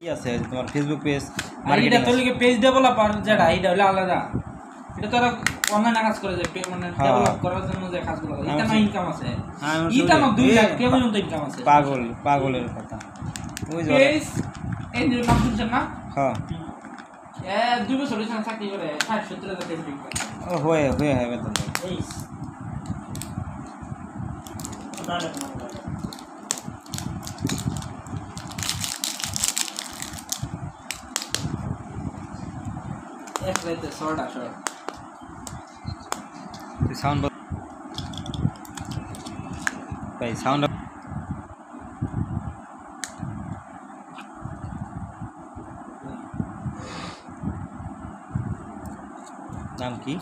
কি আছে তোমার ফেসবুক পেজ আর এটা মার্কেটিং তোর লিগে পেজ ডেভেলপার যেটা এটা হলো আলাদা। এটা তোরা অনলাইনে কাজ করে যে মানে ডেভেলপ করার জন্য যে কাজগুলো করে এটা না ইনকাম আছে। এটা না 2 লাখ টাকা পর্যন্ত ইনকাম আছে। পাগলের কথা ওই যে পেজ এই যে নাম শুনছেন না? হ্যাঁ 2 বছর ধরে চাকরি করে 60-70 হাজার টাকা ইনকাম। ও হয়ে বেতন এই এক রাতে শর্ট সাউন্ড ভাই সাউন্ড নাম কি